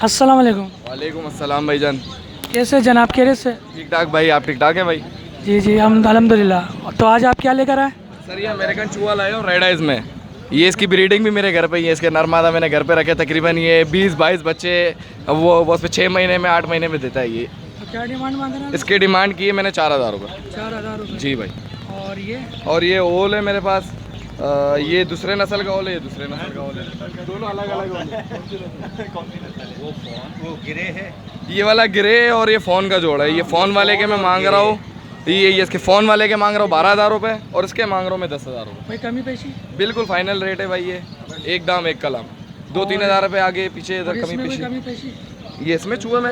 अस्सलाम वालेकुम। वालेकुम अस्सलाम भाईजान। कैसे जनाब, खैरियत से? ठीक ठाक भाई, आप ठीक ठाक हैं भाई? जी जी, हम अल्हम्दुलिल्लाह। तो आज आप क्या लेकर आए? सर ये अमेरिकन चूहा लाया हूँ रेड आइज में। ये इसकी ब्रीडिंग भी मेरे घर पे ही है। इसके नरमादा मैंने घर पे रखे, तकरीबन ये 20-22 बच्चे वो उस पर 6 महीने में 8 महीने में देता है ये। तो क्या डिमांड मांग रहे हैं? इसकी डिमांड की है मैंने 4000 रुपये। 4000 रुपये। जी भाई। और ये और ये ओल है मेरे पास। ये दूसरे नस्ल का ओल है, ये दूसरे नस्ल का ओल है, दोनों अलग अलग ओल है। वो गिरे है। ये वाला ग्रे और ये फ़ोन का जोड़ है। ये फ़ोन वाले के मैं मांग रहा हूँ, ये इसके फ़ोन वाले के मांग रहा हूँ 12000 रुपये और इसके मांग रहा हूँ मैं 10000 रुपये। भाई कमी पेशी? बिल्कुल फाइनल रेट है भाई। ये एक दाम एक कलम, 2-3 हज़ार रुपये आगे पीछे इधर कमी इसमें कोई पीछे। कमी पेशी? ये इसमें चूहा में,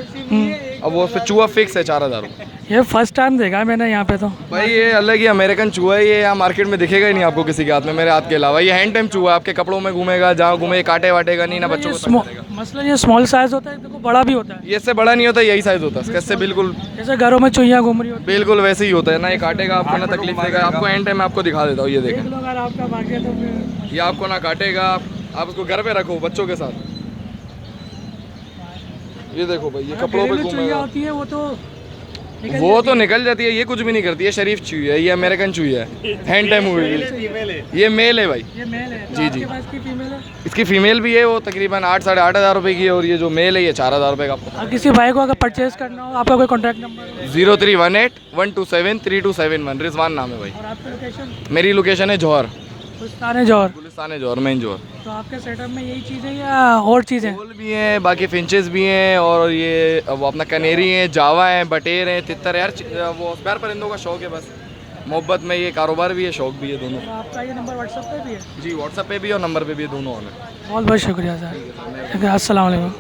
अब वो उस पर चूहा फिक्स है 4000 रुपये। ये फर्स्ट टाइम देखा मैंने यहाँ पे। तो भाई ये अलग ही अमेरिकन चूहा है। ये यहाँ मार्केट में दिखेगा ही नहीं आपको किसी के हाथ में, मेरे हाथ के अलावा। ये हैंड टाइम चूहा है, आपके कपड़ों में घूमेगा, जहाँ घूमे काटे वाटेगा नहीं, ना बच्चों को काटेगा। मसलन ये स्मॉल साइज होता है, देखो बड़ा भी होता है। ये इससे बड़ा नहीं होता, यही साइज होता है इसका। इससे बिल्कुल जैसे घरों में चुहियाँ घूम रही होती बिल्कुल वैसे ही होता है ना। ये काटेगा आपको ना तकलीफ देगा आपको। एंड टाइम आपको दिखा देता हूँ, ये है। देखें। देख लो अगर आपका भाग्य है तो फिर ये आपको ना काटेगा, आप उसको घर पे रखो बच्चों के साथ। ये देखो भाई, ये कपड़ों पे घरेलू चुहिया घूमेगा। होती है वो तो निकल जाती है, ये कुछ भी नहीं करती है। शरीफ चूही है, ये अमेरिकन चूही है, हैंड टाइम हुई है। ये मेल है भाई। ये मेल है। जी, आपके जी। पास की फीमेल है? इसकी फीमेल भी है, वो तकरीबन 8-8.5 रुपये की है। और ये जो मेल है ये 4000 रुपये का। और किसी भाई को अगर परचेज करना हो, आपका कोई कॉन्टैक्ट नंबर? 0318-127-3271। रिजवान नाम है भाई। और आपकी लोकेशन? मेरी लोकेशन है जौहर, गुलिस्तान जौहर। गुलिस्तान जौहर, मेन जौहर। तो आपके सेटअप में यही चीज़ें या और चीज़ें? फूल भी हैं, बाकी फिंचेस भी हैं, और ये वो अपना कनेरी हैं, जावा हैं, बटेर हैं, तितर है। वो प्यार परिंदों का शौक है बस। मोहब्बत में ये कारोबार भी है, शौक भी है, दोनों। तो आपका ये नंबर व्हाट्सएप पे भी है? जी व्हाट्सएप पे भी और नंबर पे भी है, दोनों ऑन है। बहुत बहुत शुक्रिया सर। अस्सलाम वालेकुम।